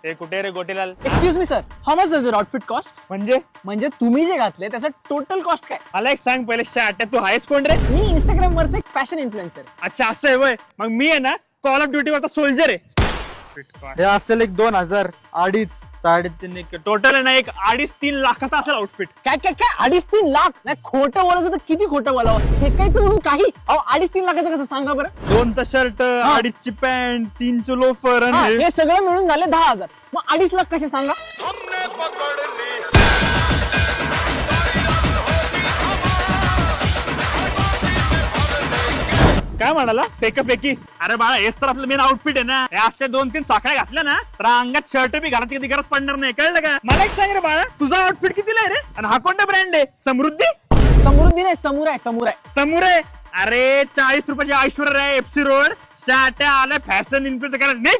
ते कुठे रे Gotilal? Excuse me sir, how much does your outfit cost? म्हणजे तुम्ही जे घातले त्याचा टोटल कॉस्ट काय? मला एक सांग पहिले शाट तू आहेस कोण रे? मी इंस्टाग्राम वरचा एक फॅशन इन्फ्लुएन्सर आहे. अच्छा असं आहे वय. मग मी आहे ना कॉल ऑफ ड्युटी वरचा सोल्जर आहे. हे असेल एक 2000, 2.5, 3.5. टोटल आहे ना एक 2.5-3 लाखाचा असेल आउटफिट. काय काय काय 2.5-3 लाख? नाही खोटं बोलायचं तर किती खोटं बोलावं, फेकायचं म्हणून काही. अहो 2.5-3 लाखाचं कसं सांगा बरं? 2 शर्ट, 2.5ची पॅन्ट, 3 लोफर हा, आणि हे सगळं मिळून झाले 10,000. मग 2.5 लाख कसे सांगा? काय म्हणाला फेकी? अरे बाळा हेच तर आपलं मेन आउटफिट आहे ना. हे असते 2-3 साखळ्या घातल्या ना तर अंगात शर्ट बी घालायची कधी गरज पडणार नाही. कळलं का? मला एक सांग रे बाळा, तुझा आउटफिट कितीला आहे रे? आणि हा कोणता ब्रँड आहे? समृद्धी समृद्धी नाही, समुराय. समोर अरे 40 रुपयाची ऐश्वर्या FC रोड शाट्या आल्या फॅशन इन्फ्लुएन्सर करायला नाही.